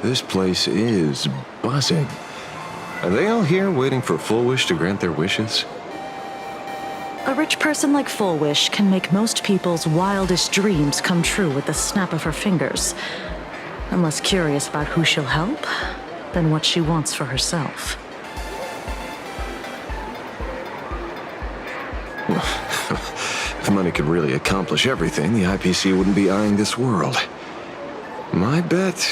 This place is buzzing. Are they all here waiting for Full Wish to grant their wishes? A rich person like Full Wish can make most people's wildest dreams come true with the snap of her fingers. I'm less curious about who she'll help than what she wants for herself. If money could really accomplish everything, the IPC wouldn't be eyeing this world. My bet,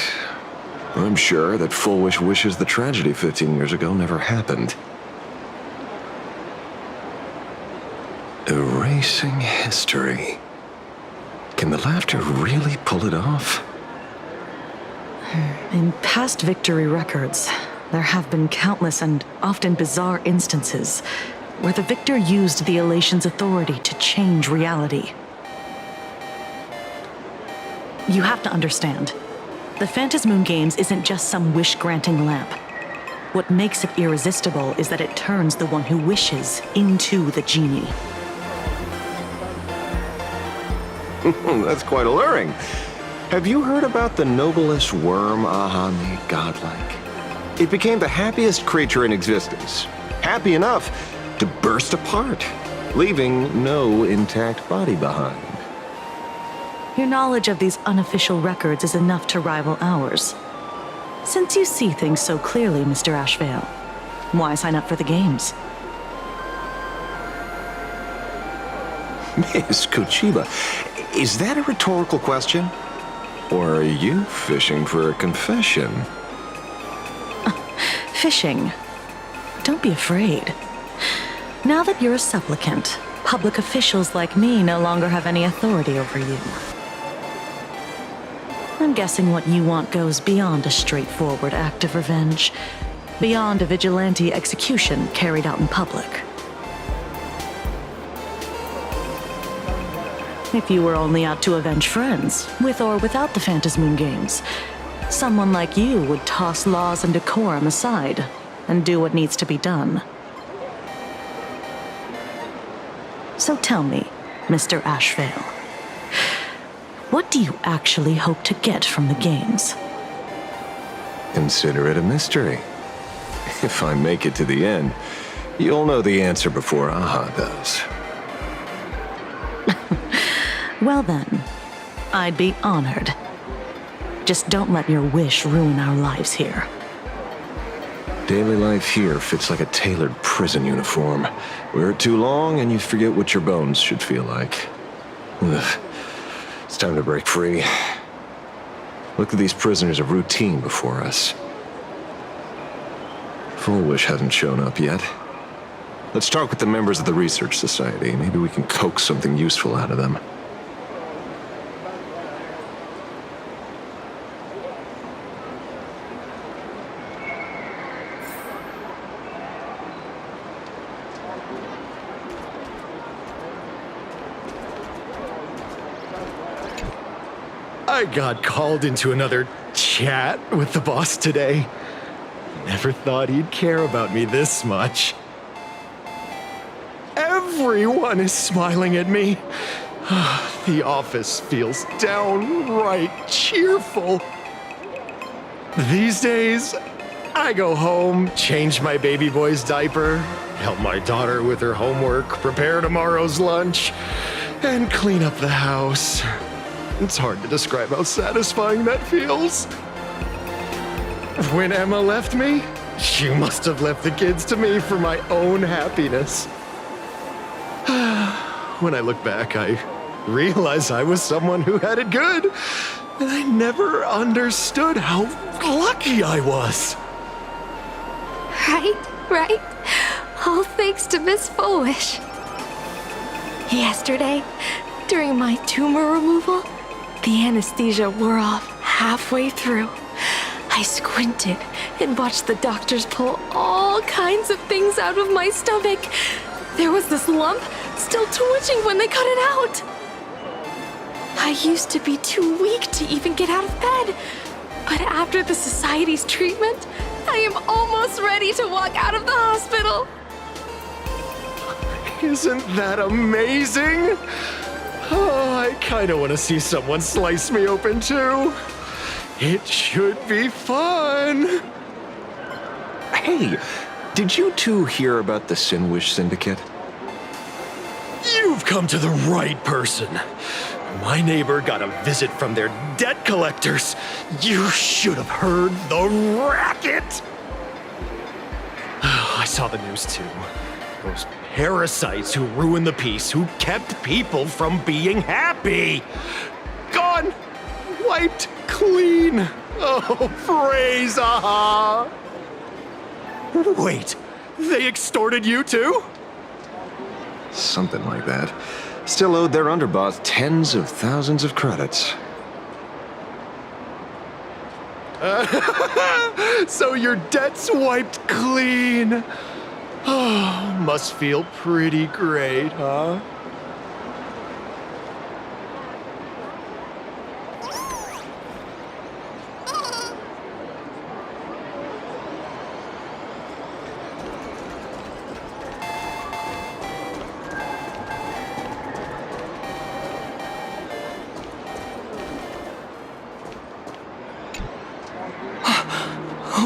I'm sure that Full Wish wishes the tragedy 15 years ago never happened. Erasing history. Can the laughter really pull it off? In past victory records, there have been countless and often bizarre instances where the victor used the elation's authority to change reality. You have to understand, the Phantasmoon Games isn't just some wish-granting lamp. What makes it irresistible is that it turns the one who wishes into the genie. That's quite alluring. Have you heard about the noblest worm Aha made godlike? It became the happiest creature in existence. Happy enough to burst apart, leaving no intact body behind. Your knowledge of these unofficial records is enough to rival ours. Since you see things so clearly, Mr. Ashvale, why sign up for the games? Miss Kochiba, is that a rhetorical question? Or are you fishing for a confession? Fishing. Don't be afraid. Now that you're a supplicant, public officials like me no longer have any authority over you. I'm guessing what you want goes beyond a straightforward act of revenge, beyond a vigilante execution carried out in public. If you were only out to avenge friends, with or without the Phantasmoon Games, someone like you would toss laws and decorum aside and do what needs to be done. So tell me, Mr. Ashvale, what do you actually hope to get from the games? Consider it a mystery. If I make it to the end, you'll know the answer before Aha does. Well then, I'd be honored. Just don't let your wish ruin our lives here. Daily life here fits like a tailored prison uniform. Wear it too long and you forget what your bones should feel like. Ugh. It's time to break free. Look at these prisoners of routine before us. Full Wish hasn't shown up yet. Let's talk with the members of the Research Society. Maybe we can coax something useful out of them. I got called into another chat with the boss today. Never thought he'd care about me this much. Everyone is smiling at me. The office feels downright cheerful. These days, I go home, change my baby boy's diaper, help my daughter with her homework, prepare tomorrow's lunch, and clean up the house. It's hard to describe how satisfying that feels. When Emma left me, she must have left the kids to me for my own happiness. When I look back, I realize I was someone who had it good, and I never understood how lucky I was. Right. All thanks to Miss Full Wish. Yesterday, during my tumor removal, the anesthesia wore off halfway through. I squinted and watched the doctors pull all kinds of things out of my stomach. There was this lump still twitching when they cut it out. I used to be too weak to even get out of bed. But after the Society's treatment, I am almost ready to walk out of the hospital. Isn't that amazing? Oh, I kind of want to see someone slice me open too. It should be fun. Hey, did you two hear about the Sinwish Syndicate? You've come to the right person. My neighbor got a visit from their debt collectors. You should have heard the racket. I saw the news too. Those parasites who ruined the peace, who kept people from being happy. Gone. Wiped clean. Oh, praise Aha. Wait, they extorted you too? Something like that. Still owed their underboss tens of thousands of credits. So your debt's wiped clean. Oh, must feel pretty great, huh?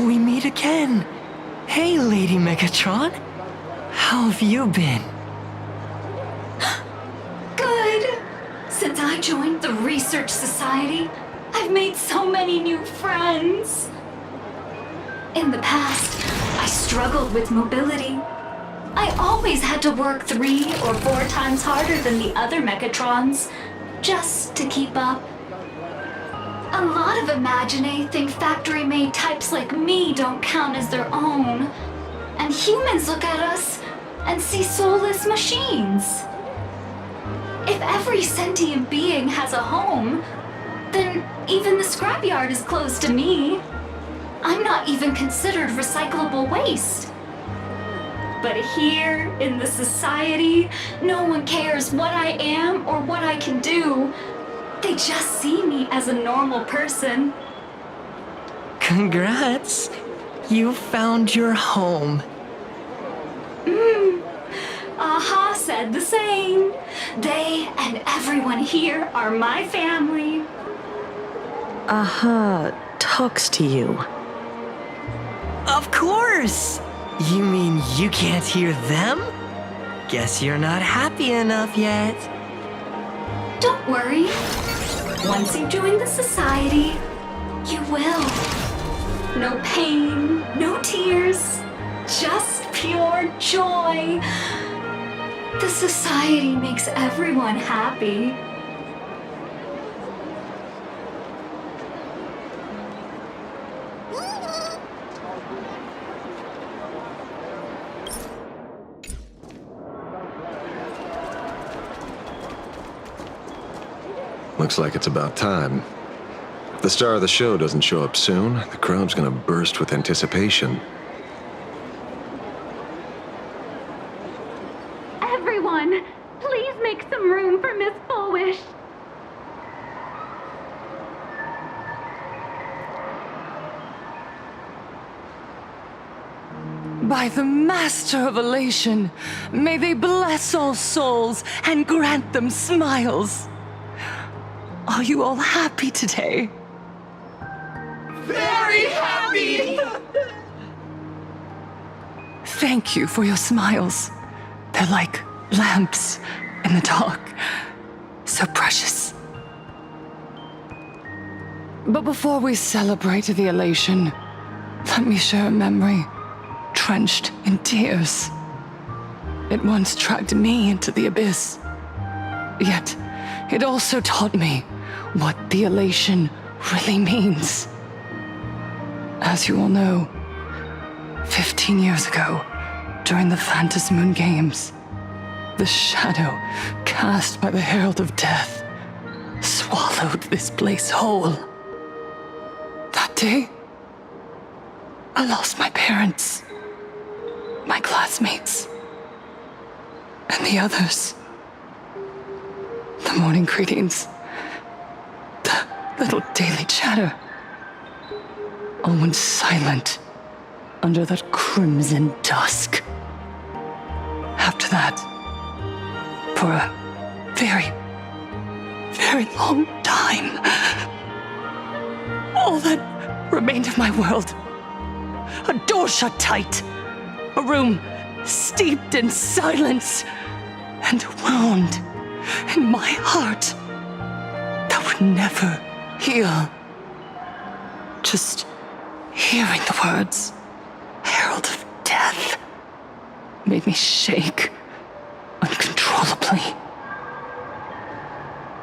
We meet again. Hey, Lady Megatron. How have you been? Good. Since I joined the Research Society, I've made so many new friends. In the past, I struggled with mobility. I always had to work 3 or 4 times harder than the other Megatrons, just to keep up. A lot of Imagine think factory-made types like me don't count as their own. And humans look at us and see soulless machines. If every sentient being has a home, then even the scrapyard is closed to me. I'm not even considered recyclable waste. But here, in the society, no one cares what I am or what I can do. They just see me as a normal person. Congrats. You found your home. Aha said the same. They and everyone here are my family. Aha talks to you. Of course. You mean you can't hear them? Guess you're not happy enough yet. Don't worry. Once you join the society, you will. No pain, no tears, just pure joy. The society makes everyone happy. Looks like it's about time. If the star of the show doesn't show up soon, the crowd's gonna burst with anticipation. Everyone, please make some room for Miss Fullwish. By the Master of Elation, may they bless all souls and grant them smiles. Are you all happy today? Very happy! Thank you for your smiles. They're like lamps in the dark. So precious. But before we celebrate the elation, let me share a memory drenched in tears. It once dragged me into the abyss. Yet, it also taught me what the elation really means. As you all know, 15 years ago, during the Phantom Moon Games, the shadow cast by the Herald of Death swallowed this place whole. That day, I lost my parents, my classmates, and the others. The morning greetings, the little daily chatter, all went silent under that crimson dusk. After that, for a very, very long time, all that remained of my world. A door shut tight. A room steeped in silence. And a wound in my heart that would never heal. Just hearing the words, herald of death, made me shake uncontrollably.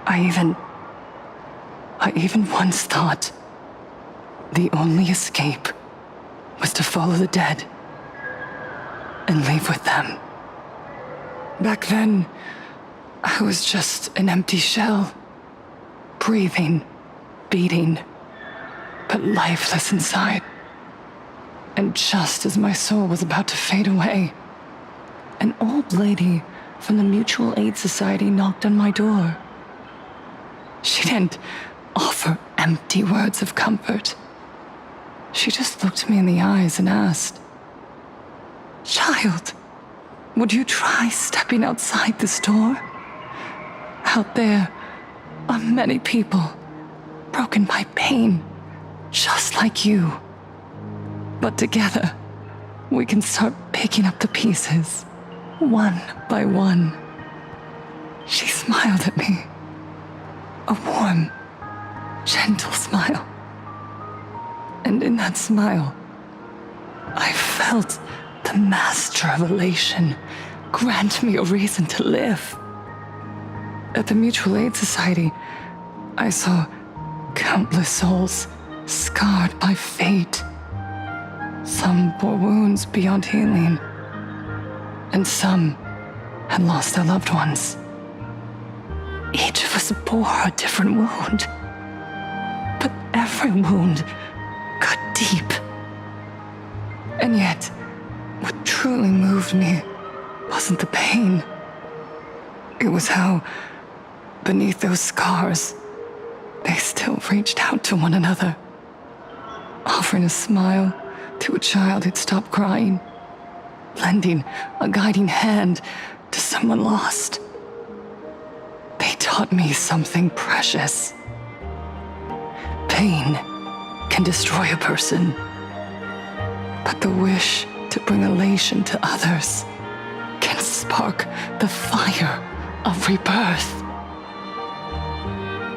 I even once thought the only escape was to follow the dead and leave with them. Back then, I was just an empty shell, breathing, beating, but lifeless inside. And just as my soul was about to fade away, an old lady from the Mutual Aid Society knocked on my door. She didn't offer empty words of comfort. She just looked me in the eyes and asked, "Child, would you try stepping outside this door? Out there are many people broken by pain, just like you. But together, we can start picking up the pieces, one by one." She smiled at me. A warm, gentle smile. And in that smile, I felt the master of elation grant me a reason to live. At the Mutual Aid Society, I saw countless souls scarred by fate. Some bore wounds beyond healing, and some had lost their loved ones. Each of us bore a different wound, but every wound cut deep. And yet, what truly moved me wasn't the pain. It was how, beneath those scars, they still reached out to one another, offering a smile to a child who'd stopped crying, lending a guiding hand to someone lost. They taught me something precious. Pain can destroy a person, but the wish to bring elation to others can spark the fire of rebirth.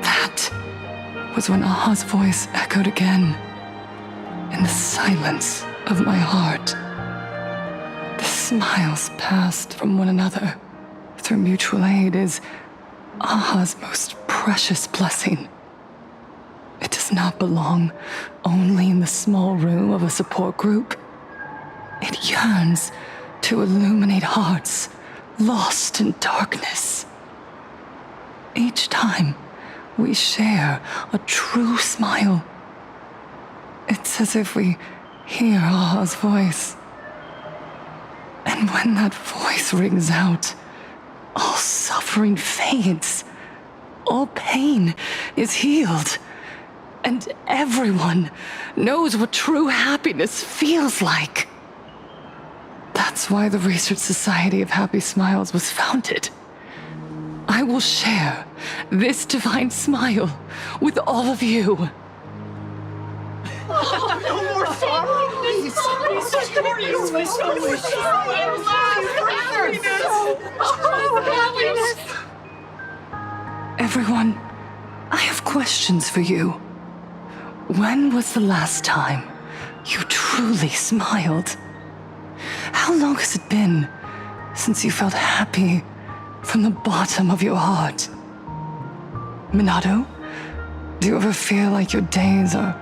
That was when Aha's voice echoed again in the silence of my heart. The smiles passed from one another through mutual aid is Aha's most precious blessing. It does not belong only in the small room of a support group. It yearns to illuminate hearts lost in darkness. Each time we share a true smile, it's as if we hear Aha's voice. And when that voice rings out, all suffering fades, all pain is healed, and everyone knows what true happiness feels like. That's why the Research Society of Happy Smiles was founded. I will share this divine smile with all of you. Everyone, I have questions for you. When was the last time you truly smiled? How long has it been since you felt happy from the bottom of your heart? Minato, do you ever feel like your days are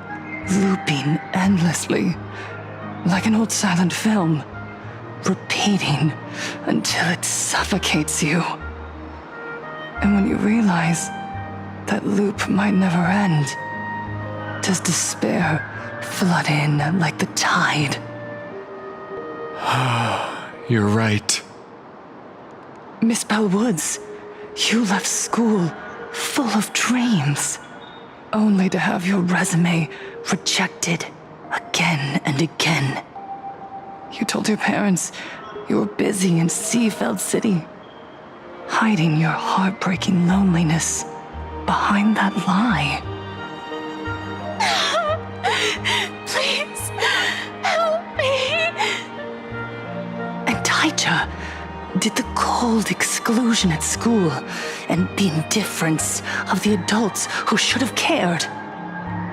looping endlessly, like an old silent film, repeating until it suffocates you? And when you realize that loop might never end, does despair flood in like the tide? You're right. Miss Bellwoods, you left school full of dreams, only to have your resume rejected again and again. You told your parents you were busy in Seafeld City, hiding your heartbreaking loneliness behind that lie. Anastasia did the cold exclusion at school and the indifference of the adults who should have cared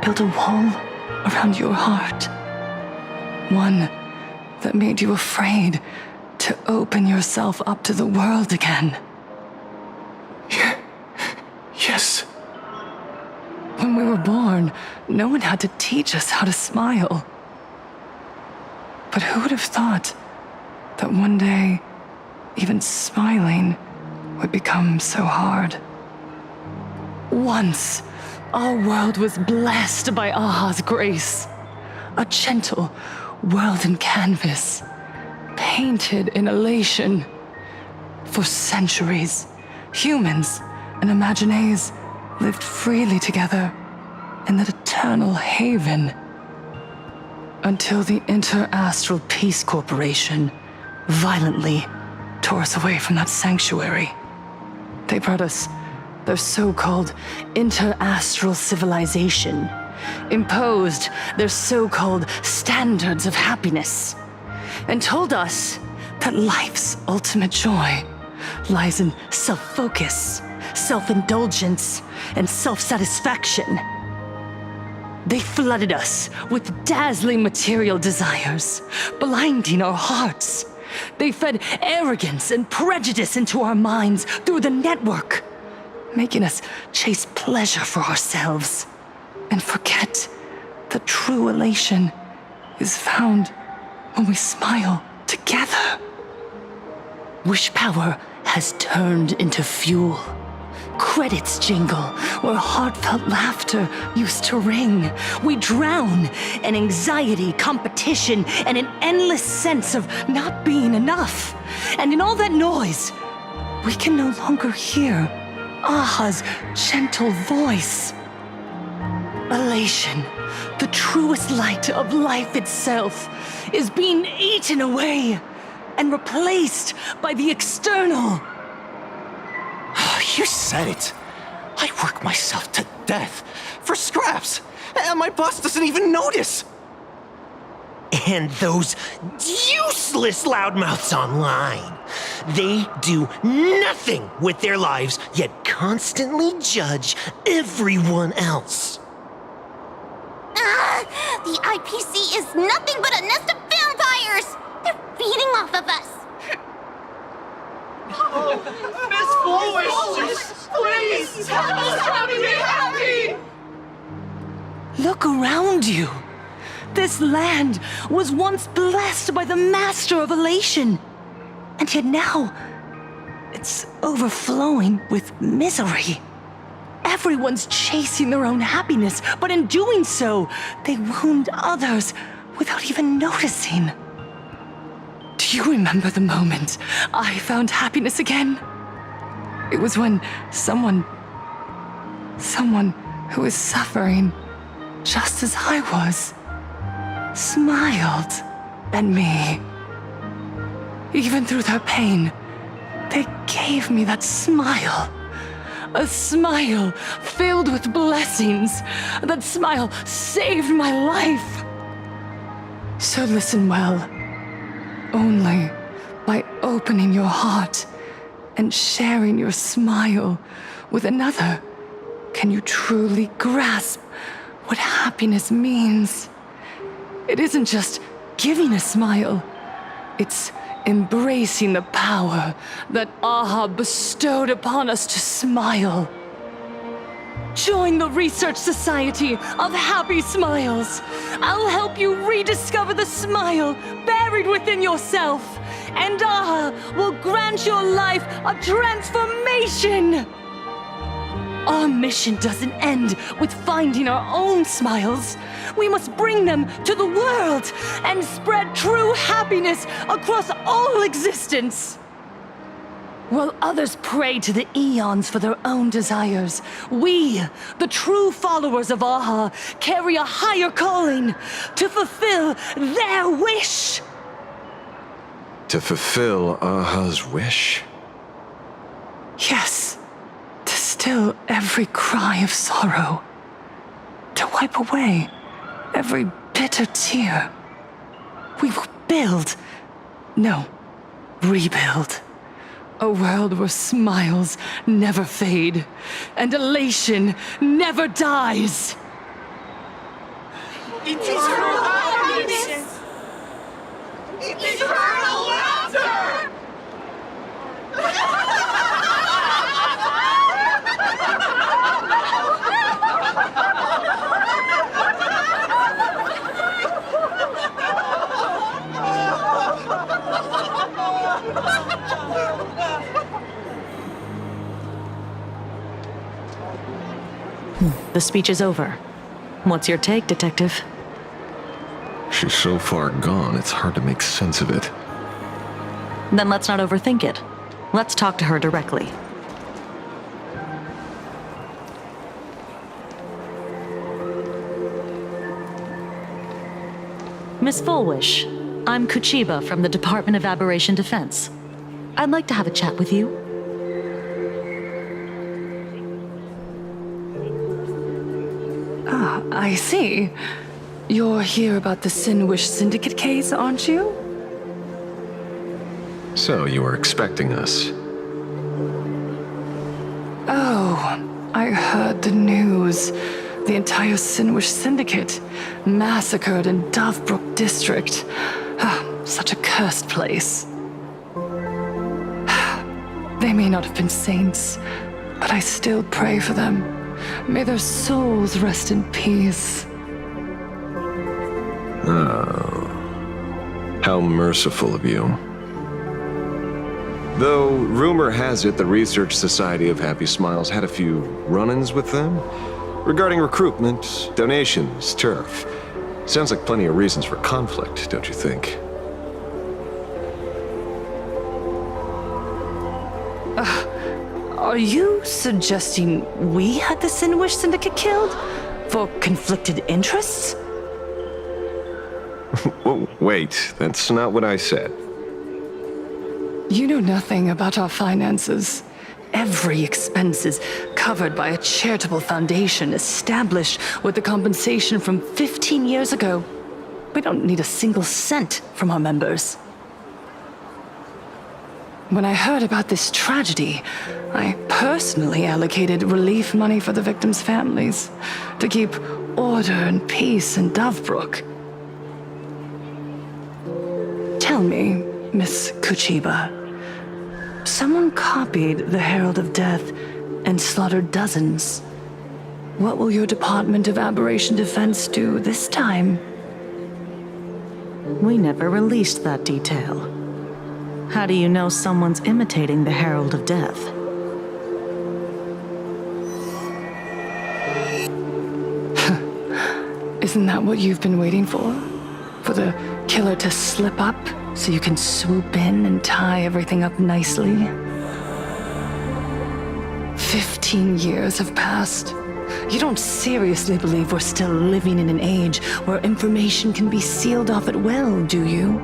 build a wall around your heart. One that made you afraid to open yourself up to the world again. Yes. When we were born, no one had to teach us how to smile. But who would have thought that one day, even smiling would become so hard? Once, our world was blessed by Aha's grace. A gentle world in canvas, painted in elation. For centuries, humans and Imaginaes lived freely together in that eternal haven. Until the Inter-Astral Peace Corporation violently tore us away from that sanctuary. They brought us their so-called inter-astral civilization, imposed their so-called standards of happiness, and told us that life's ultimate joy lies in self-focus, self-indulgence, and self-satisfaction. They flooded us with dazzling material desires, blinding our hearts. They fed arrogance and prejudice into our minds through the network, making us chase pleasure for ourselves and forget that true elation is found when we smile together. Wish power has turned into fuel. Credits jingle where heartfelt laughter used to ring. We drown in anxiety, competition, and an endless sense of not being enough. And in all that noise, we can no longer hear Aha's gentle voice. Elation, the truest light of life itself, is being eaten away and replaced by the external. You said it. I work myself to death for scraps, and my boss doesn't even notice. And those useless loudmouths online. They do nothing with their lives, yet constantly judge everyone else. The IPC is nothing but a nest of vampires! They're feeding off of us! Miss Flowish, please tell us how to be happy! Look around you. This land was once blessed by the master of elation. And yet now, it's overflowing with misery. Everyone's chasing their own happiness, but in doing so, they wound others without even noticing. Do you remember the moment I found happiness again? It was when someone who was suffering just as I was, smiled at me. Even through their pain, they gave me that smile. A smile filled with blessings. That smile saved my life. So listen well. Only by opening your heart and sharing your smile with another can you truly grasp what happiness means. It isn't just giving a smile. It's embracing the power that Aha bestowed upon us to smile. Join the Research Society of Happy Smiles. I'll help you rediscover the smile buried within yourself, and Aha will grant your life a transformation. Our mission doesn't end with finding our own smiles. We must bring them to the world and spread true happiness across all existence. While others pray to the eons for their own desires, we, the true followers of Aha, carry a higher calling to fulfill their wish. To fulfill Aha's wish? Yes, to still every cry of sorrow, to wipe away every bitter tear. We will build. No, rebuild. A world where smiles never fade and elation never dies. The speech is over. What's your take, Detective? She's so far gone, it's hard to make sense of it. Then let's not overthink it. Let's talk to her directly. Miss Fullwish, I'm Kuchiba from the Department of Aberration Defense. I'd like to have a chat with you. I see. You're here about the Sinwish Syndicate case, aren't you? So, you were expecting us. Oh, I heard the news. The entire Sinwish Syndicate massacred in Dovebrook District. Such a cursed place. They may not have been saints, but I still pray for them. May their souls rest in peace. Oh. How merciful of you. Though, rumor has it the Research Society of Happy Smiles had a few run-ins with them regarding recruitment, donations, turf. Sounds like plenty of reasons for conflict, don't you think? Are you suggesting we had the Sinwish Syndicate killed? For conflicted interests? Whoa, wait, that's not what I said. You know nothing about our finances. Every expense is covered by a charitable foundation established with the compensation from 15 years ago. We don't need a single cent from our members. When I heard about this tragedy, I personally allocated relief money for the victims' families to keep order and peace in Dovebrook. Tell me, Miss Kuchiba, someone copied the Herald of Death and slaughtered dozens. What will your Department of Aberration Defense do this time? We never released that detail. How do you know someone's imitating the Herald of Death? Isn't that what you've been waiting for? For the killer to slip up so you can swoop in and tie everything up nicely? 15 years have passed. You don't seriously believe we're still living in an age where information can be sealed off at will, do you?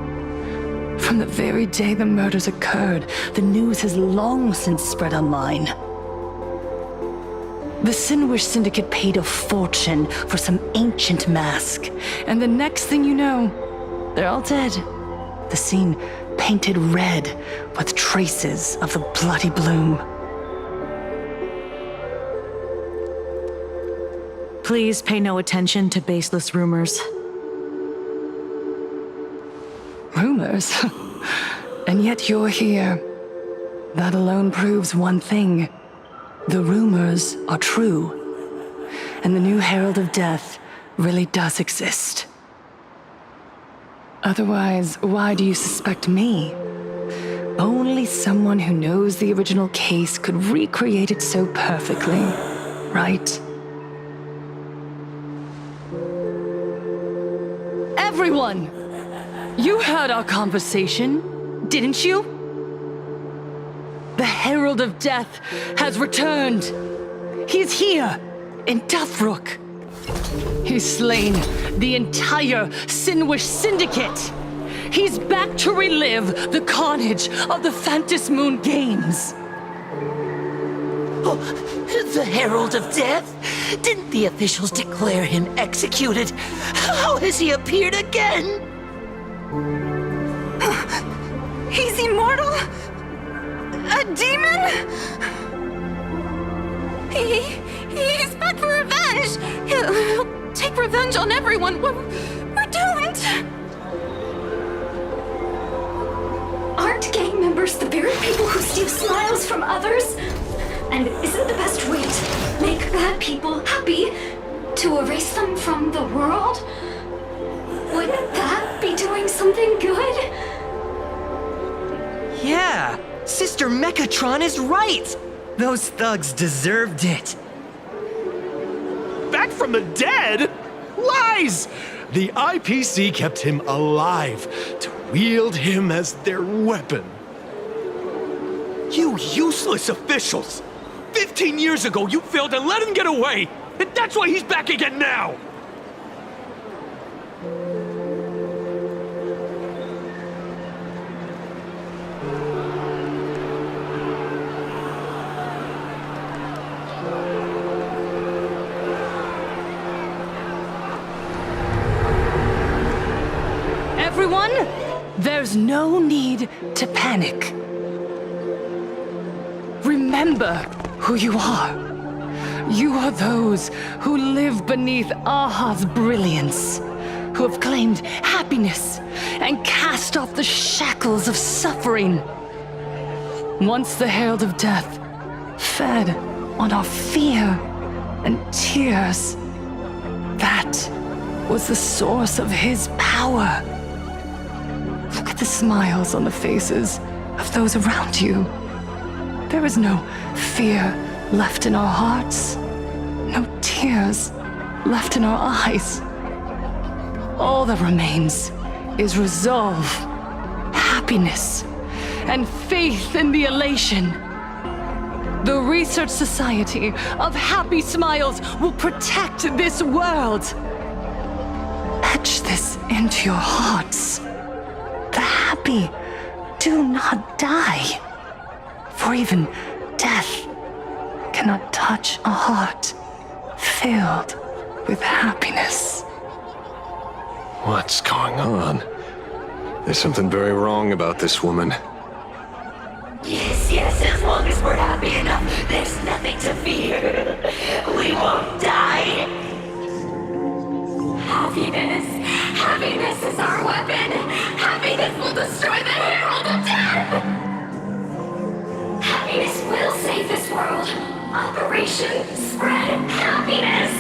From the very day the murders occurred, the news has long since spread online. The Sinwish Syndicate paid a fortune for some ancient mask, and the next thing you know, they're all dead. The scene painted red with traces of the bloody bloom. Please pay no attention to baseless rumors. Rumors? And yet you're here. That alone proves one thing. The rumors are true. And the new Herald of Death really does exist. Otherwise, why do you suspect me? Only someone who knows the original case could recreate it so perfectly, right? Everyone! You heard our conversation, didn't you? The Herald of Death has returned. He's here, in Dovebrook. He's slain the entire Sinwish Syndicate. He's back to relive the carnage of the Phantom Moon Games. Oh, the Herald of Death? Didn't the officials declare him executed? How has he appeared again? He's immortal? A demon? He's back for revenge! He'll take revenge on everyone. We're doomed! Aren't gang members the very people who steal smiles from others? And isn't the best way to make bad people happy to erase them from the world? Wouldn't that be doing something good? Yeah, Sister Mechatron is right! Those thugs deserved it. Back from the dead? Lies! The IPC kept him alive to wield him as their weapon. You useless officials! 15 years ago, you failed and let him get away! And that's why he's back again now! Everyone, there's no need to panic. Remember who you are. You are those who live beneath Aha's brilliance, who have claimed happiness and cast off the shackles of suffering. Once the herald of death fed on our fear and tears, that was the source of his power. Look at the smiles on the faces of those around you. There is no fear left in our hearts, no tears left in our eyes. All that remains is resolve, happiness, and faith in the elation. The Research Society of Happy Smiles will protect this world. Etch this into your hearts. The happy do not die. For even death cannot touch a heart filled with happiness. What's going on? There's something very wrong about this woman. Yes, as long as we're happy enough, there's nothing to fear. We won't die. Happiness is our weapon. Happiness will destroy the Herald of Death. Happiness will save this world. Operation Spread Happiness.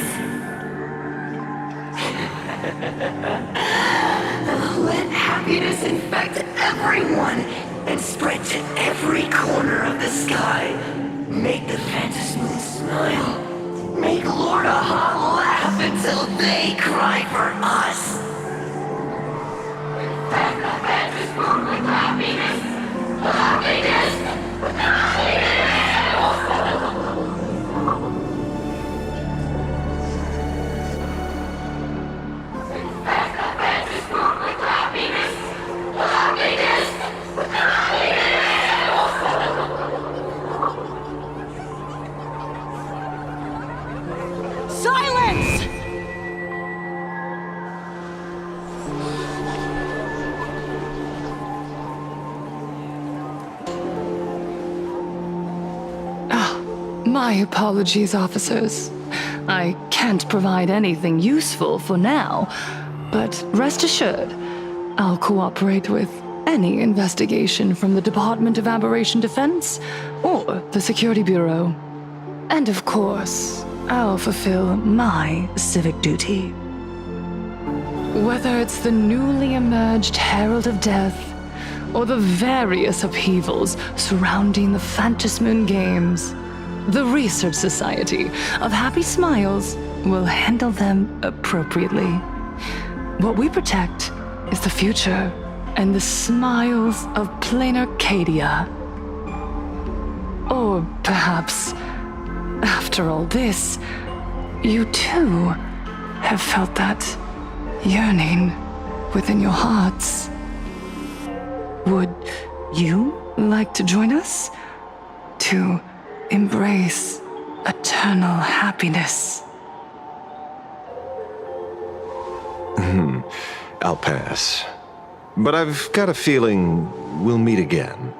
Let happiness infect everyone and spread to every corner of the sky. Make the Phantom Moon smile. Make Lord Aha laugh until they cry for us. Infect the Phantom Moon with happiness. Silence! My apologies, officers. I can't provide anything useful for now, but rest assured, I'll cooperate with any investigation from the Department of Aberration Defense or the Security Bureau. And of course, I'll fulfill my civic duty. Whether it's the newly emerged Herald of Death or the various upheavals surrounding the Phantasmoon Games, the Research Society of Happy Smiles will handle them appropriately. What we protect is the future and the smiles of plain Arcadia. Or perhaps, after all this, you too have felt that yearning within your hearts. Would you like to join us to embrace eternal happiness? I'll pass. But I've got a feeling we'll meet again.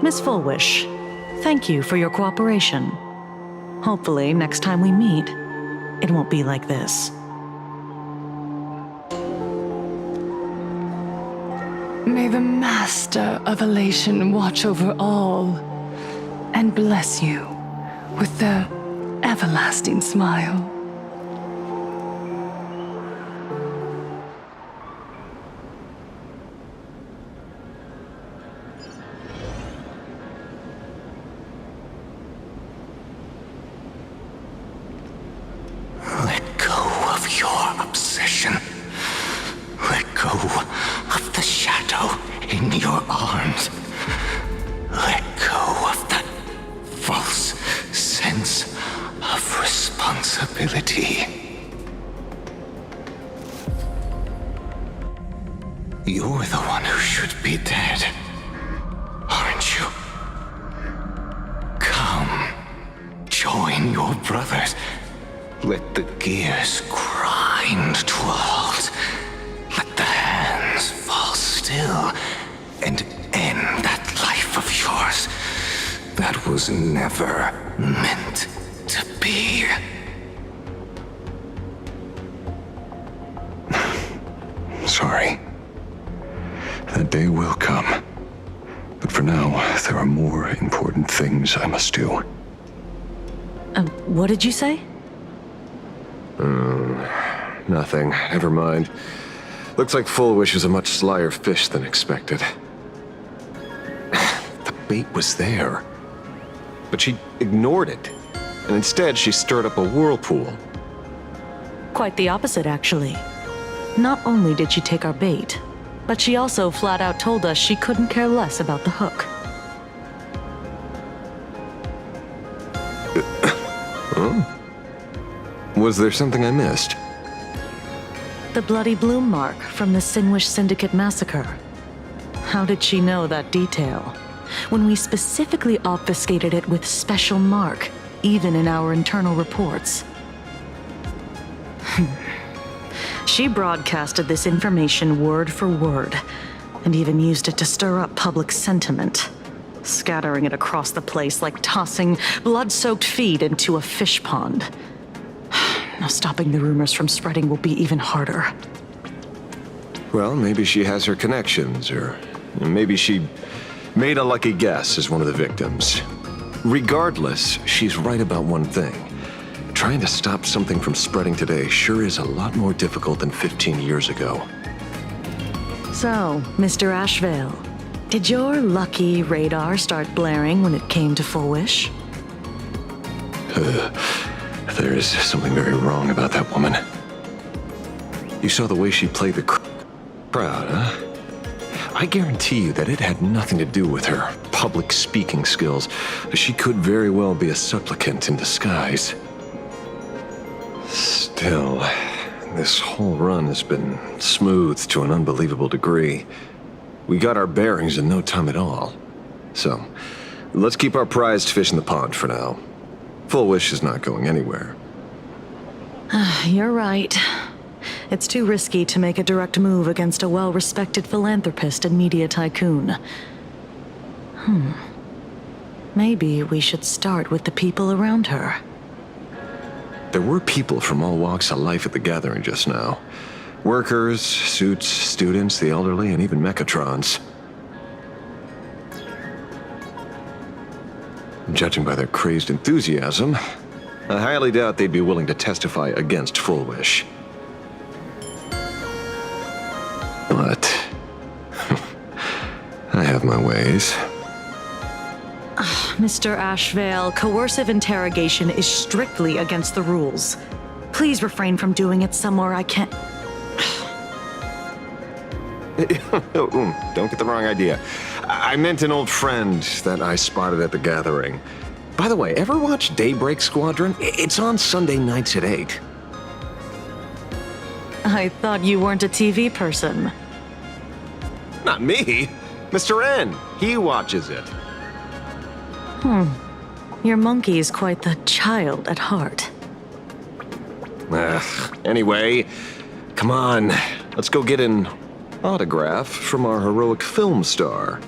Miss Fullwish, thank you for your cooperation. Hopefully, next time we meet, it won't be like this. May the Master of Elation watch over all and bless you with the everlasting smile. Let go of your obsession. Let go of the shadow in your arms. Let go of that false sense of responsibility. You're the one who should be dead, aren't you? Come, join your brothers. Let the gears grind to a halt. Let the hands fall still and end that life of yours that was never meant to be. Sorry. That day will come. But for now, there are more important things I must do. What did you say? Nothing. Never mind. Looks like Fullwish is a much slyer fish than expected. The bait was there. But she ignored it. And instead, she stirred up a whirlpool. Quite the opposite, actually. Not only did she take our bait, but she also flat out told us she couldn't care less about the hook. Was there something I missed? The bloody bloom mark from the Sinwish Syndicate massacre. How did she know that detail? When we specifically obfuscated it with special mark, even in our internal reports. She broadcasted this information word for word, and even used it to stir up public sentiment, scattering it across the place like tossing blood-soaked feed into a fish pond. Now stopping the rumors from spreading will be even harder. Well, maybe she has her connections, or maybe she made a lucky guess as one of the victims. Regardless, she's right about one thing. Trying to stop something from spreading today sure is a lot more difficult than 15 years ago. So, Mr. Ashvale, did your lucky radar start blaring when it came to Fullwish? There is something very wrong about that woman. You saw the way she played the crowd, huh? I guarantee you that it had nothing to do with her public speaking skills. She could very well be a supplicant in disguise. Still, this whole run has been smoothed to an unbelievable degree. We got our bearings in no time at all. So, let's keep our prized fish in the pond for now. Fullwish is not going anywhere. You're right. It's too risky to make a direct move against a well-respected philanthropist and media tycoon. Maybe we should start with the people around her. There were people from all walks of life at the gathering just now. Workers, suits, students, the elderly, and even mechatrons. Judging by their crazed enthusiasm, I highly doubt they'd be willing to testify against Fullwish. But I have my ways. Mr. Ashvale, coercive interrogation is strictly against the rules. Please refrain from doing it somewhere I can't... Don't get the wrong idea. I meant an old friend that I spotted at the gathering. By the way, ever watch Daybreak Squadron? It's on Sunday nights at 8. I thought you weren't a TV person. Not me. Mr. N. He watches it. Your monkey is quite the child at heart. Anyway, come on. Let's go get an autograph from our heroic film star.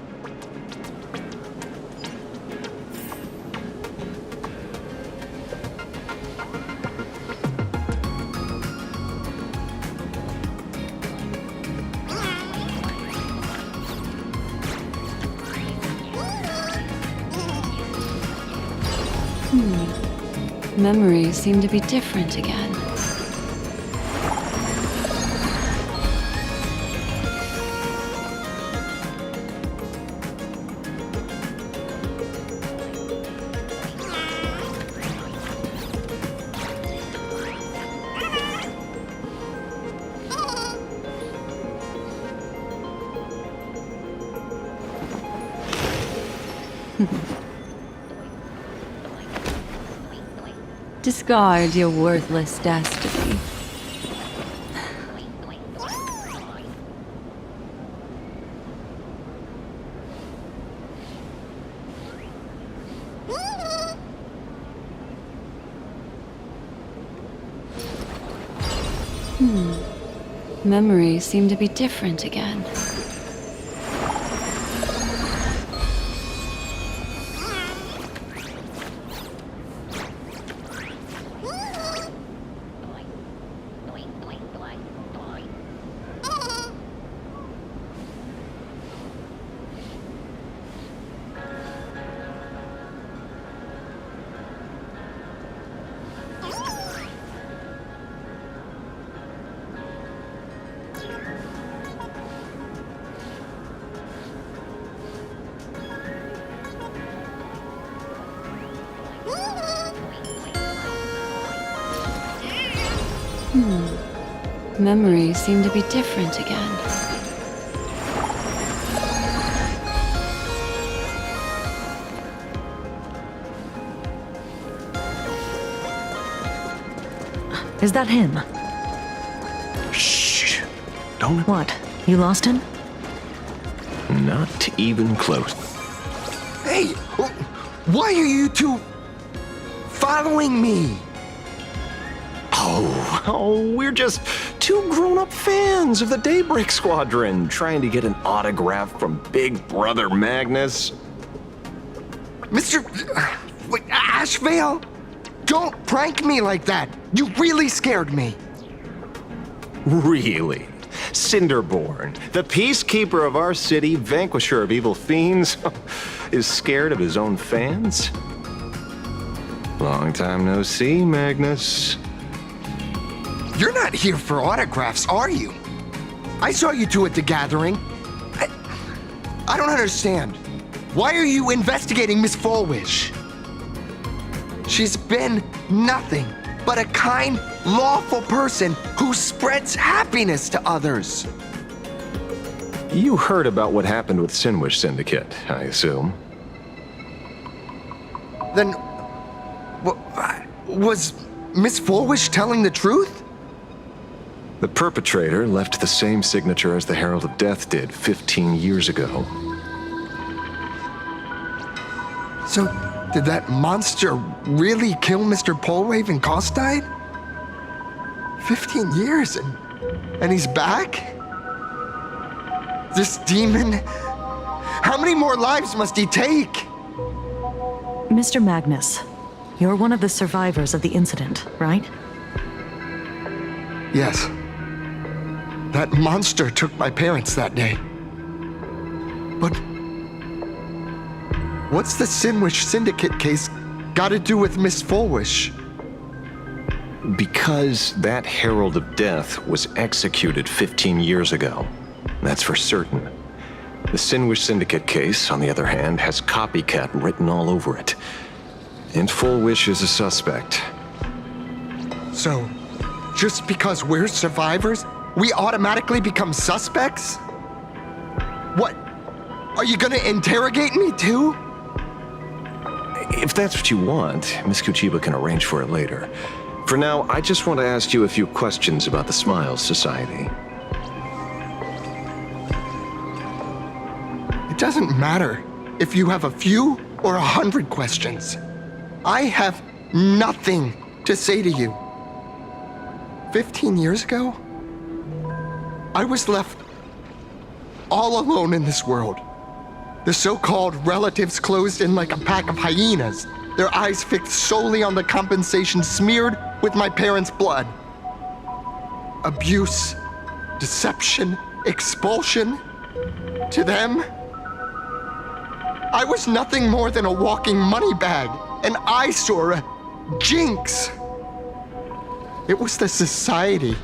Memories seem to be different again. Discard your worthless destiny. Memories seem to be different again. Memories seem to be different again. Is that him? Shh. Don't. What? You lost him? Not even close. Hey, why are you two following me? Oh, we're just two grown-up fans of the Daybreak Squadron trying to get an autograph from Big Brother Magnus. Mr. Ashvale? Don't prank me like that. You really scared me. Really? Cinderborn, the peacekeeper of our city, vanquisher of evil fiends, is scared of his own fans? Long time no see, Magnus. You're not here for autographs, are you? I saw you two at the gathering. I don't understand. Why are you investigating Miss Fulwish? She's been nothing but a kind, lawful person who spreads happiness to others. You heard about what happened with Sinwish Syndicate, I assume. Then, was Miss Fulwish telling the truth? The perpetrator left the same signature as the Herald of Death did 15 years ago. So, did that monster really kill Mr. Polwave and Costide? 15 years and he's back? This demon? How many more lives must he take? Mr. Magnus, you're one of the survivors of the incident, right? Yes. That monster took my parents that day. But what's the Sinwish Syndicate case got to do with Miss Fulwish? Because that Herald of Death was executed 15 years ago. That's for certain. The Sinwish Syndicate case, on the other hand, has copycat written all over it. And Fulwish is a suspect. So, just because we're survivors, we automatically become suspects? What? Are you gonna interrogate me too? If that's what you want, Miss Kuchiba can arrange for it later. For now, I just want to ask you a few questions about the Smiles Society. It doesn't matter if you have a few or 100 questions. I have nothing to say to you. 15 years ago, I was left all alone in this world. The so-called relatives closed in like a pack of hyenas, their eyes fixed solely on the compensation smeared with my parents' blood. Abuse, deception, expulsion. To them, I was nothing more than a walking money bag, an eyesore, a jinx. It was the society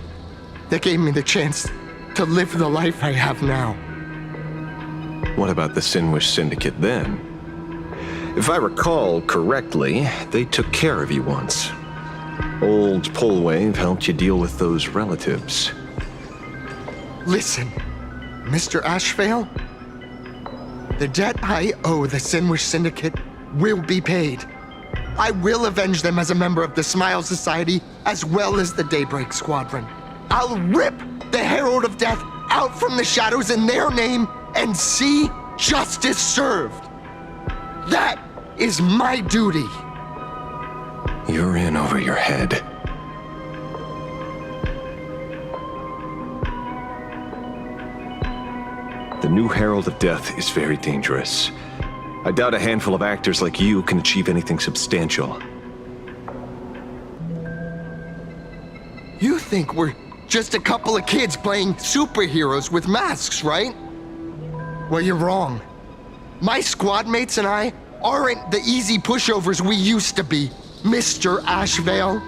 that gave me the chance to live the life I have now. What about the Sinwish Syndicate then? If I recall correctly, they took care of you once. Old Polwave helped you deal with those relatives. Listen, Mr. Ashvale, the debt I owe the Sinwish Syndicate will be paid. I will avenge them as a member of the Smile Society as well as the Daybreak Squadron. I'll rip the Herald of Death out from the shadows in their name and see justice served. That is my duty. You're in over your head. The new Herald of Death is very dangerous. I doubt a handful of actors like you can achieve anything substantial. You think we're just a couple of kids playing superheroes with masks, right? Well, you're wrong. My squad mates and I aren't the easy pushovers we used to be, Mr. Ashvale.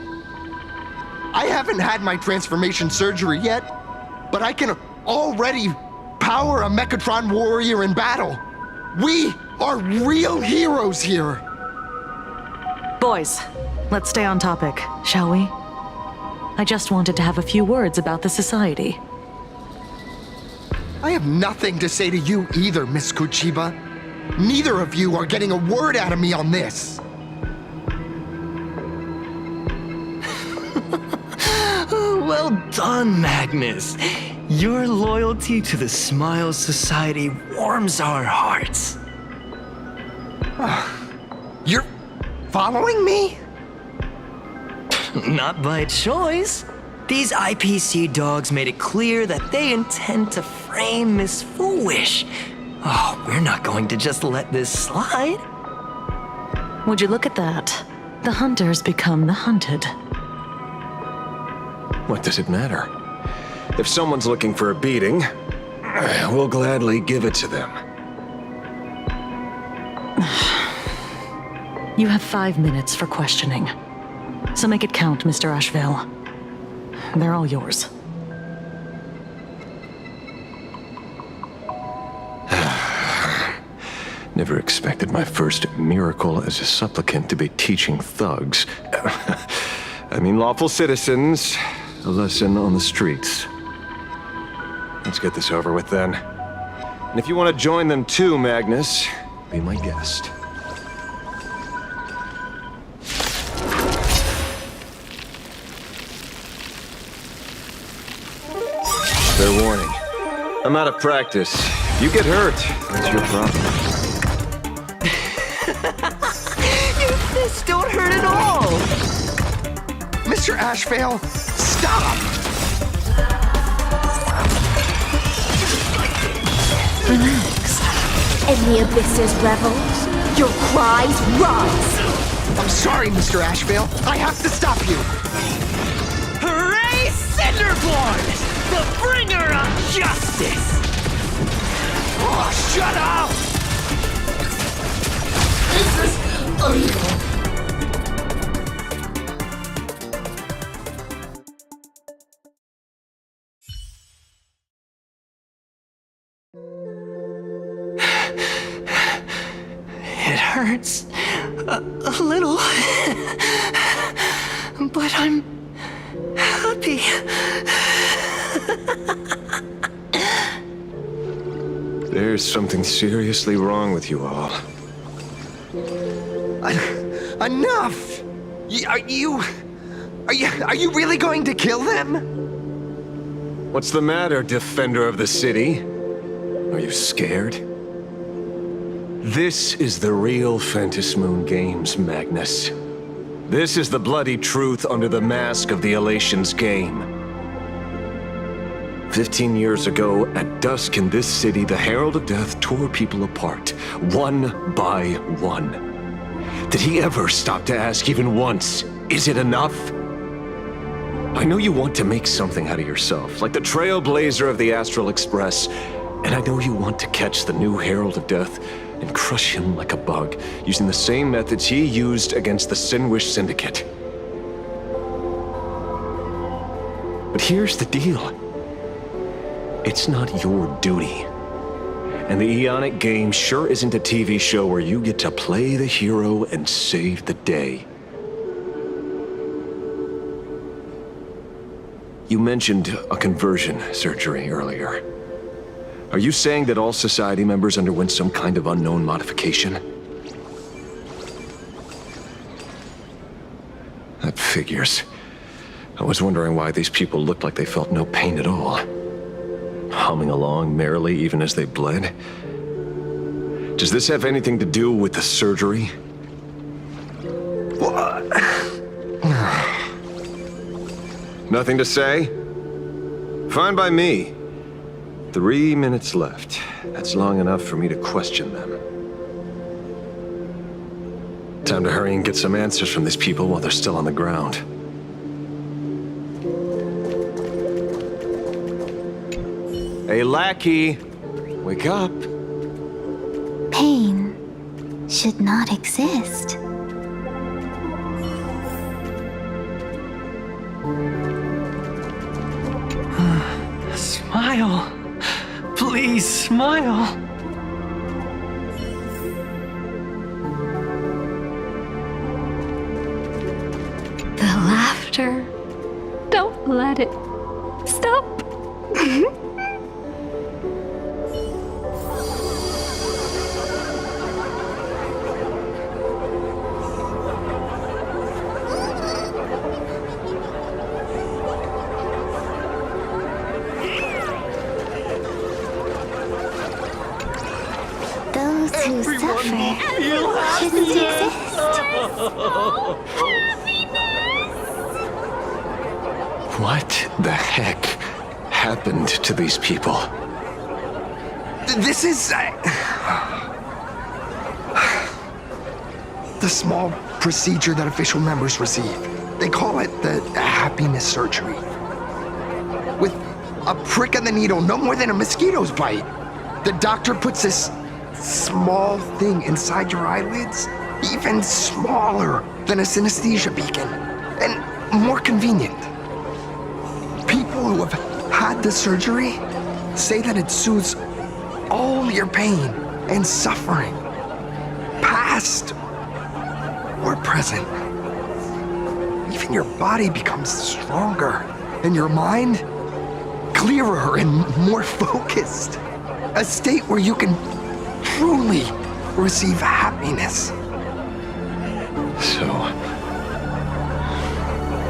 I haven't had my transformation surgery yet, but I can already power a Mechatron warrior in battle. We are real heroes here. Boys, let's stay on topic, shall we? I just wanted to have a few words about the society. I have nothing to say to you either, Miss Kuchiba. Neither of you are getting a word out of me on this. Well done, Magnus. Your loyalty to the Smile Society warms our hearts. You're following me? Not by choice. These IPC dogs made it clear that they intend to frame Miss Foolish. Oh, we're not going to just let this slide. Would you look at that? The hunters become the hunted. What does it matter? If someone's looking for a beating, we'll gladly give it to them. You have 5 minutes for questioning. So make it count, Mr. Ashvale. They're all yours. Never expected my first miracle as a supplicant to be teaching thugs. I mean lawful citizens, a lesson on the streets. Let's get this over with then. And if you want to join them too, Magnus, be my guest. Fair warning. I'm out of practice. If you get hurt, that's your problem. Your fists don't hurt at all. Mr. Ashvale, stop! Relax. And the Abyss's revels, your cries rise. I'm sorry, Mr. Ashvale. I have to stop you. Hooray, Cinderborn! The bringer of justice! Oh, shut up! This is illegal. It hurts a little, but I'm happy. There's something seriously wrong with you all. Enough! Are you really going to kill them? What's the matter, defender of the city? Are you scared? This is the real Phantasmoon Games, Magnus. This is the bloody truth under the mask of the Elation's game. 15 years ago, at dusk in this city, the Herald of Death tore people apart, one by one. Did he ever stop to ask even once, is it enough? I know you want to make something out of yourself, like the trailblazer of the Astral Express, and I know you want to catch the new Herald of Death and crush him like a bug, using the same methods he used against the Sinwish Syndicate. But here's the deal. It's not your duty. And the Eonic game sure isn't a TV show where you get to play the hero and save the day. You mentioned a conversion surgery earlier. Are you saying that all Society members underwent some kind of unknown modification? That figures. I was wondering why these people looked like they felt no pain at all. Humming along merrily even as they bled. Does this have anything to do with the surgery? What? Nothing to say? Fine by me. 3 minutes left. That's long enough for me to question them. Time to hurry and get some answers from these people while they're still on the ground. Hey, lackey! Wake up! Pain should not exist. Smile. Please smile. The laughter. Don't let it stop. Those who suffer shouldn't exist. What the heck happened to these people? This is... the small procedure that official members receive. They call it the happiness surgery. With a prick of the needle, no more than a mosquito's bite. The doctor puts this small thing inside your eyelids, even smaller than a synesthesia beacon, and more convenient. People who have had the surgery say that it soothes all your pain and suffering, past or present. Even your body becomes stronger, and your mind clearer and more focused. A state where you can truly receive happiness. So,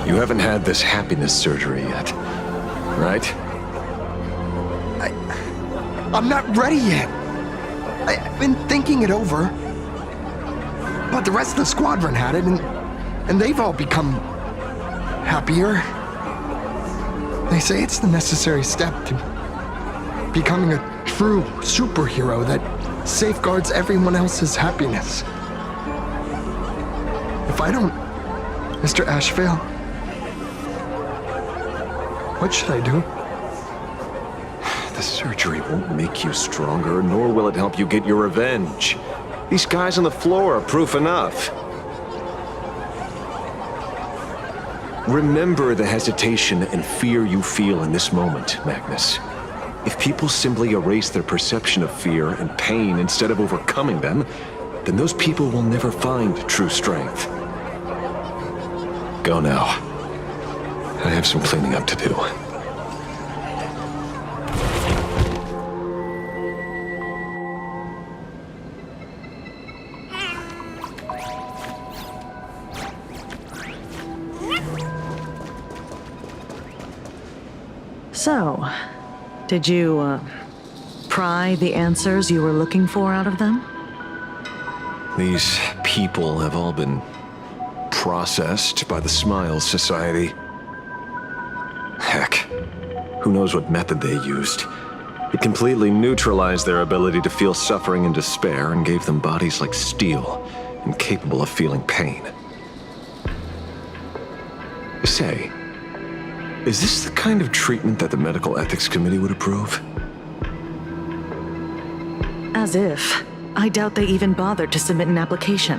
you haven't had this happiness surgery yet, right? I'm not ready yet. I've been thinking it over. But the rest of the squadron had it, and they've all become happier. They say it's the necessary step to becoming a true superhero that safeguards everyone else's happiness. If I don't, Mr. Ashvale, what should I do? The surgery won't make you stronger, nor will it help you get your revenge. These guys on the floor are proof enough. Remember the hesitation and fear you feel in this moment, Magnus. If people simply erase their perception of fear and pain instead of overcoming them, then those people will never find true strength. Go now. I have some cleaning up to do. So, did you, pry the answers you were looking for out of them? These people have all been processed by the Smiles Society. Heck, who knows what method they used. It completely neutralized their ability to feel suffering and despair and gave them bodies like steel, incapable of feeling pain. Say, is this the kind of treatment that the Medical Ethics Committee would approve? As if. I doubt they even bothered to submit an application.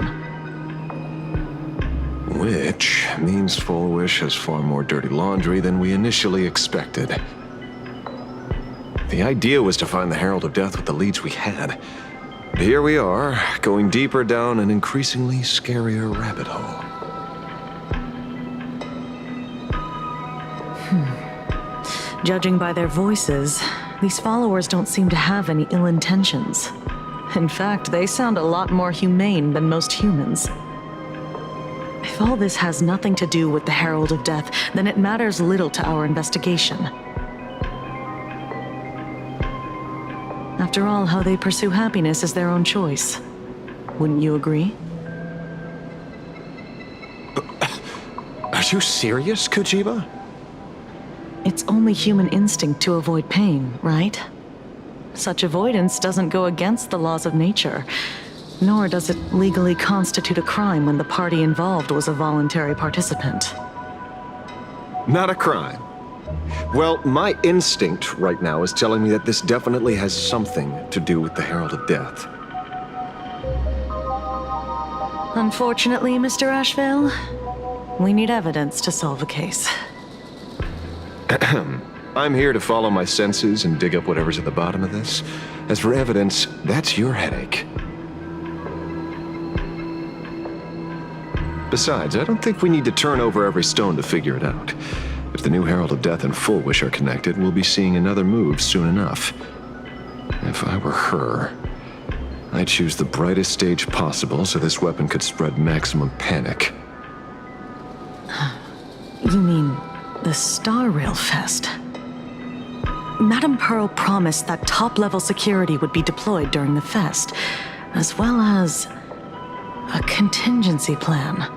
Which means Full Wish has far more dirty laundry than we initially expected. The idea was to find the Herald of Death with the leads we had. But here we are, going deeper down an increasingly scarier rabbit hole. Judging by their voices, these followers don't seem to have any ill intentions. In fact, they sound a lot more humane than most humans. If all this has nothing to do with the Herald of Death, then it matters little to our investigation. After all, how they pursue happiness is their own choice. Wouldn't you agree? Are you serious, Kojiba? It's only human instinct to avoid pain, right? Such avoidance doesn't go against the laws of nature, nor does it legally constitute a crime when the party involved was a voluntary participant. Not a crime. Well, my instinct right now is telling me that this definitely has something to do with the Herald of Death. Unfortunately, Mr. Ashvale, we need evidence to solve a case. I'm here to follow my senses and dig up whatever's at the bottom of this. As for evidence, that's your headache. Besides, I don't think we need to turn over every stone to figure it out. If the new Herald of Death and Full Wish are connected, we'll be seeing another move soon enough. If I were her, I'd choose the brightest stage possible so this weapon could spread maximum panic. You mean the Star Rail Fest? Madame Pearl promised that top-level security would be deployed during the fest, as well as a contingency plan,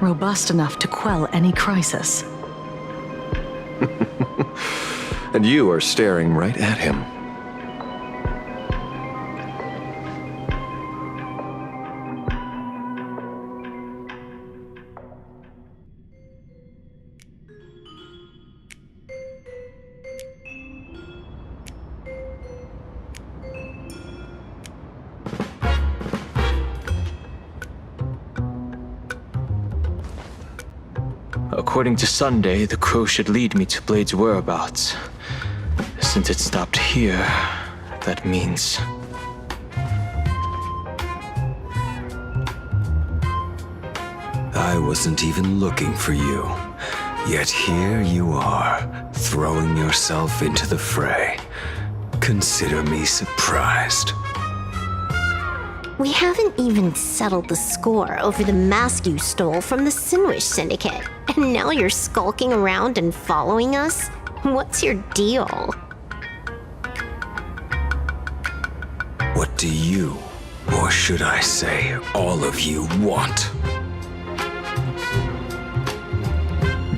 robust enough to quell any crisis. And you are staring right at him. According to Sunday, the crow should lead me to Blade's whereabouts. Since it stopped here, that means... I wasn't even looking for you. Yet here you are, throwing yourself into the fray. Consider me surprised. We haven't even settled the score over the mask you stole from the Sinwish Syndicate. And now you're skulking around and following us? What's your deal? What do you, or should I say, all of you, want?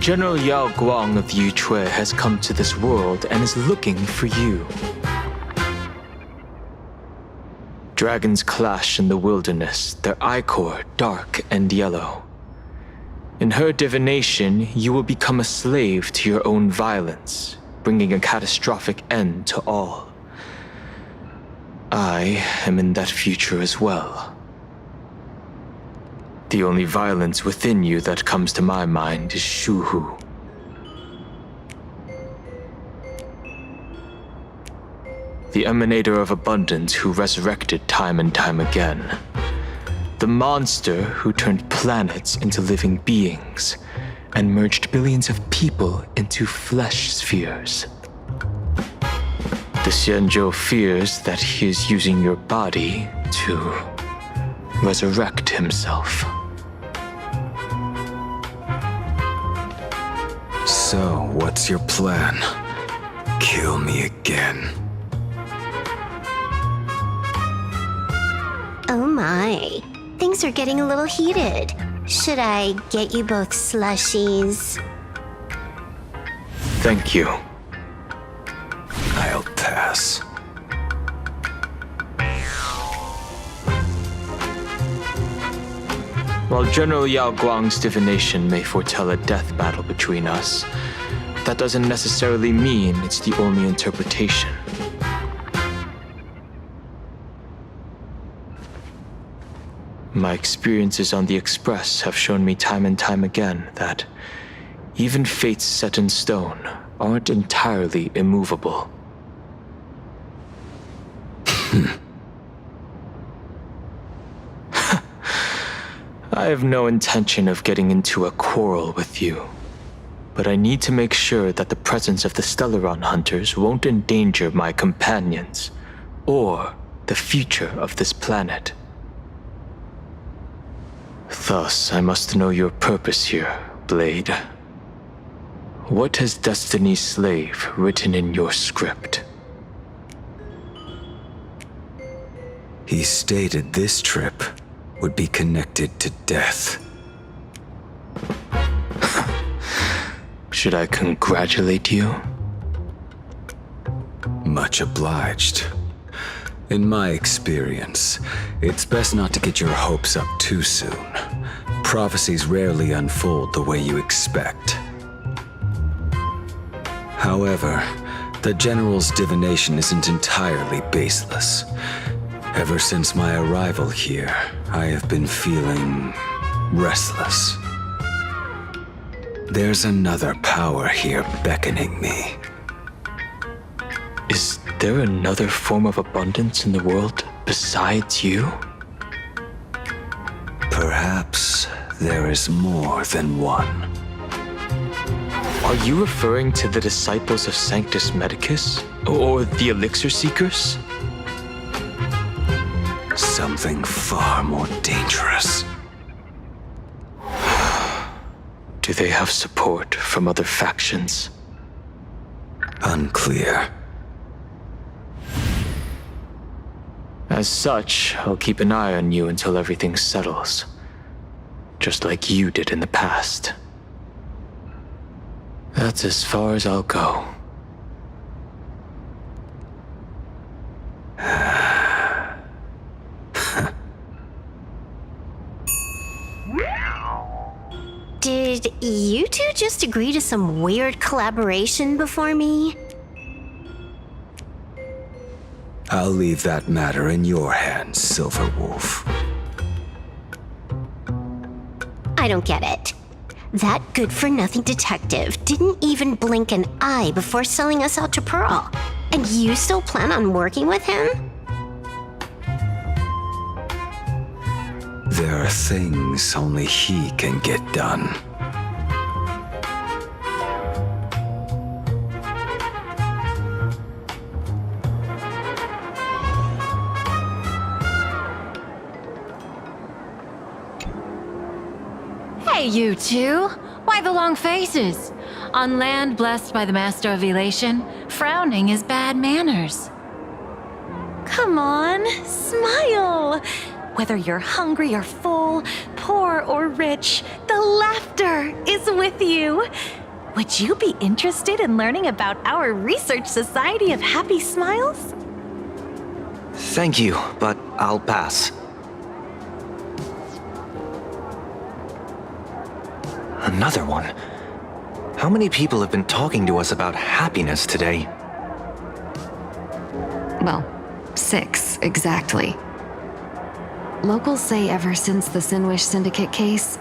General Yao Guang of Yu Chui has come to this world and is looking for you. Dragons clash in the wilderness, their ichor dark and yellow. In her divination, you will become a slave to your own violence, bringing a catastrophic end to all. I am in that future as well. The only violence within you that comes to my mind is Shuhu. The emanator of abundance who resurrected time and time again. The monster who turned planets into living beings and merged billions of people into flesh spheres. The Xianzhou fears that he is using your body to resurrect himself. So, what's your plan? Kill me again. Oh my. Things things are getting a little heated. Should I get you both slushies? Thank you. I'll pass. While General Yao Guang's divination may foretell a death battle between us, that doesn't necessarily mean it's the only interpretation. My experiences on the Express have shown me time and time again that even fates set in stone aren't entirely immovable. I have no intention of getting into a quarrel with you, but I need to make sure that the presence of the Stellaron hunters won't endanger my companions or the future of this planet. Thus, I must know your purpose here, Blade. What has Destiny's Slave written in your script? He stated this trip would be connected to death. Should I congratulate you? Much obliged. In my experience, it's best not to get your hopes up too soon. Prophecies rarely unfold the way you expect. However, the General's divination isn't entirely baseless. Ever since my arrival here, I have been feeling restless. There's another power here beckoning me. Is there another form of abundance in the world besides you? Perhaps there is more than one. Are you referring to the disciples of Sanctus Medicus? Or the Elixir Seekers? Something far more dangerous. Do they have support from other factions? Unclear. As such, I'll keep an eye on you until everything settles. Just like you did in the past. That's as far as I'll go. Did you two just agree to some weird collaboration before me? I'll leave that matter in your hands, Silverwolf. I don't get it. That good-for-nothing detective didn't even blink an eye before selling us out to Pearl. And you still plan on working with him? There are things only he can get done. Hey, you two! Why the long faces? On land blessed by the Master of Elation, frowning is bad manners. Come on, smile! Whether you're hungry or full, poor or rich, the laughter is with you. Would you be interested in learning about our Research Society of Happy Smiles? Thank you, but I'll pass. Another one? How many people have been talking to us about happiness today? Well, 6, exactly. Locals say ever since the Sinwish Syndicate case,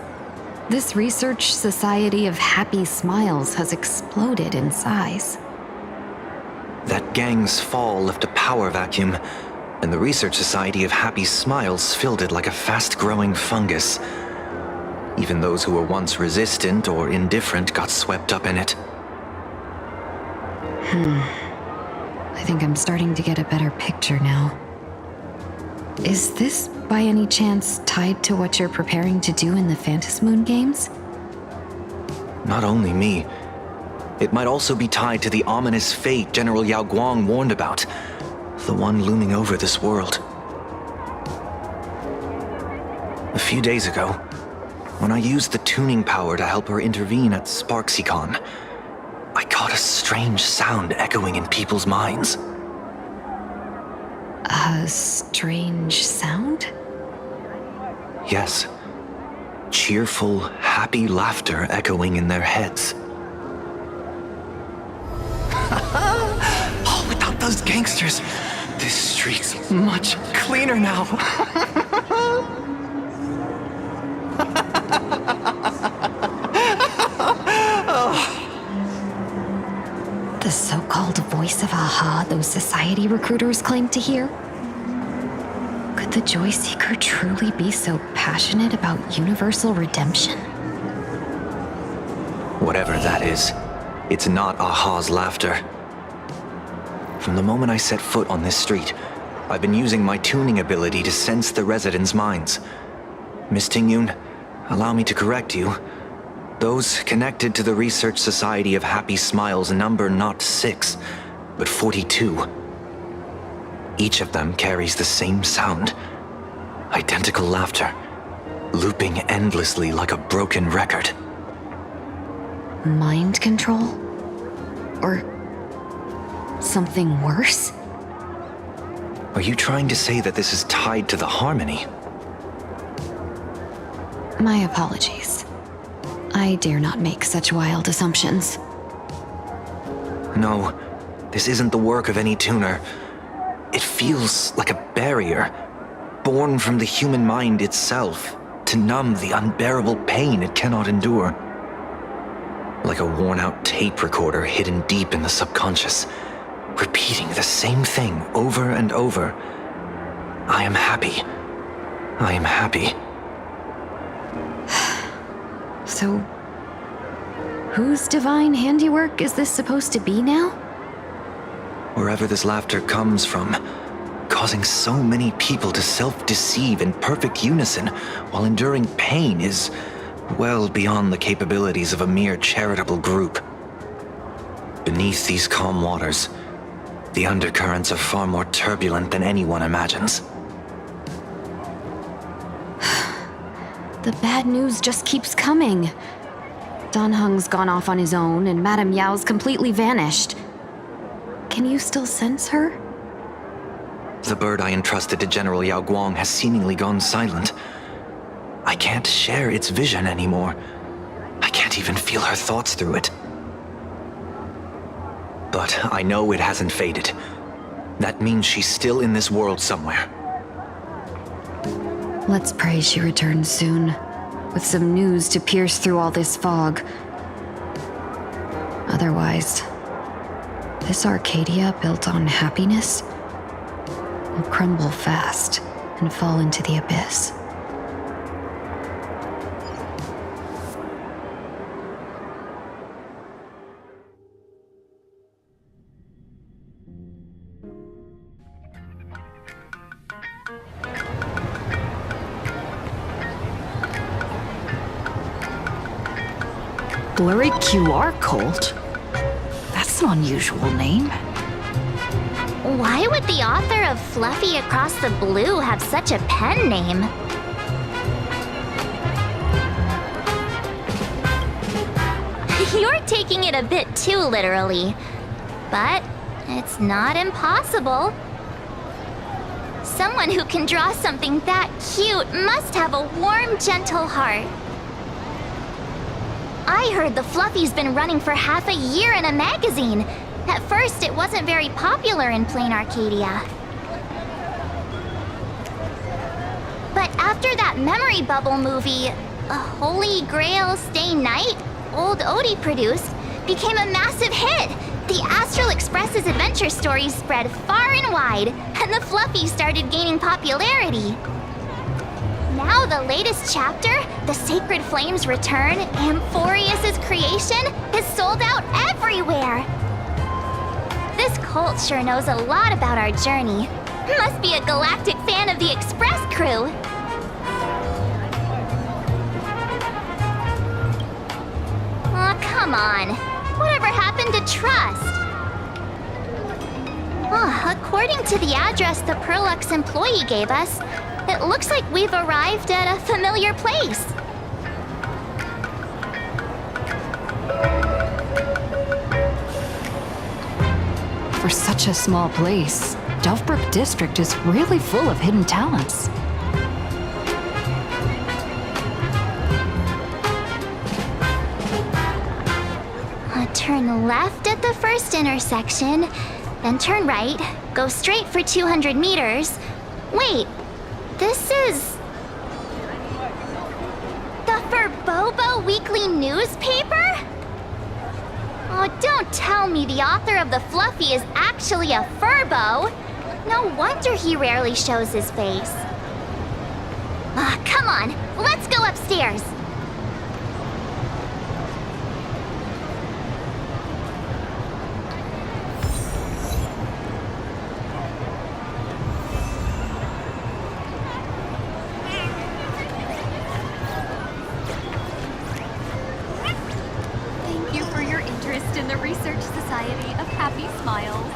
this Research Society of Happy Smiles has exploded in size. That gang's fall left a power vacuum, and the Research Society of Happy Smiles filled it like a fast-growing fungus. Even those who were once resistant or indifferent got swept up in it. I think I'm starting to get a better picture now. Is this, by any chance, tied to what you're preparing to do in the Phantasmoon games? Not only me. It might also be tied to the ominous fate General Yao Guang warned about. The one looming over this world. A few days ago, when I used the tuning power to help her intervene at SparksyCon, I caught a strange sound echoing in people's minds. A strange sound? Yes. Cheerful, happy laughter echoing in their heads. Oh, without those gangsters, this street's much cleaner now. The so-called voice of Aha those society recruiters claim to hear? Could the Joy Seeker truly be so passionate about universal redemption? Whatever that is, it's not Aha's laughter. From the moment I set foot on this street, I've been using my tuning ability to sense the residents' minds. Miss Tingyun, allow me to correct you. Those connected to the Research Society of Happy Smiles number not 6, but 42. Each of them carries the same sound. Identical laughter, looping endlessly like a broken record. Mind control? Or something worse? Are you trying to say that this is tied to the harmony? My apologies. I dare not make such wild assumptions. No, this isn't the work of any tuner. It feels like a barrier, born from the human mind itself, to numb the unbearable pain it cannot endure. Like a worn-out tape recorder hidden deep in the subconscious, repeating the same thing over and over. I am happy. I am happy. So, whose divine handiwork is this supposed to be now? Wherever this laughter comes from, causing so many people to self-deceive in perfect unison while enduring pain is well beyond the capabilities of a mere charitable group. Beneath these calm waters, the undercurrents are far more turbulent than anyone imagines. The bad news just keeps coming. Dan Heng's gone off on his own, and Madame Yao's completely vanished. Can you still sense her? The bird I entrusted to General Yao Guang has seemingly gone silent. I can't share its vision anymore. I can't even feel her thoughts through it. But I know it hasn't faded. That means she's still in this world somewhere. Let's pray she returns soon, with some news to pierce through all this fog. Otherwise, this Arcadia built on happiness will crumble fast and fall into the abyss. Blurry QR cult? That's an unusual name. Why would the author of Fluffy Across the Blue have such a pen name? You're taking it a bit too literally. But it's not impossible. Someone who can draw something that cute must have a warm, gentle heart. I heard the Fluffy's been running for half a year in a magazine. At first, it wasn't very popular in Plain Arcadia. But after that memory bubble movie, a Holy Grail Stay Night, Old Odie produced, became a massive hit. The Astral Express's adventure stories spread far and wide, and the Fluffy started gaining popularity. Now the latest chapter, The Sacred Flames Return, Amphorius's creation, is sold out everywhere. This cult sure knows a lot about our journey. Must be a galactic fan of the Express crew. Aw, come on. Whatever happened to trust? According to the address the Perlux employee gave us, It looks like we've arrived at a familiar place. For such a small place, Delvebrook District is really full of hidden talents. Turn left at the first intersection, then turn right, go straight for 200 meters. Wait, this is... the Furbobo Weekly newspaper? Oh, don't tell me the author of the Fluffy is actually a Furbo. No wonder he rarely shows his face. Come on, let's go upstairs. Thank you for your interest in the Research Society of Happy Smiles.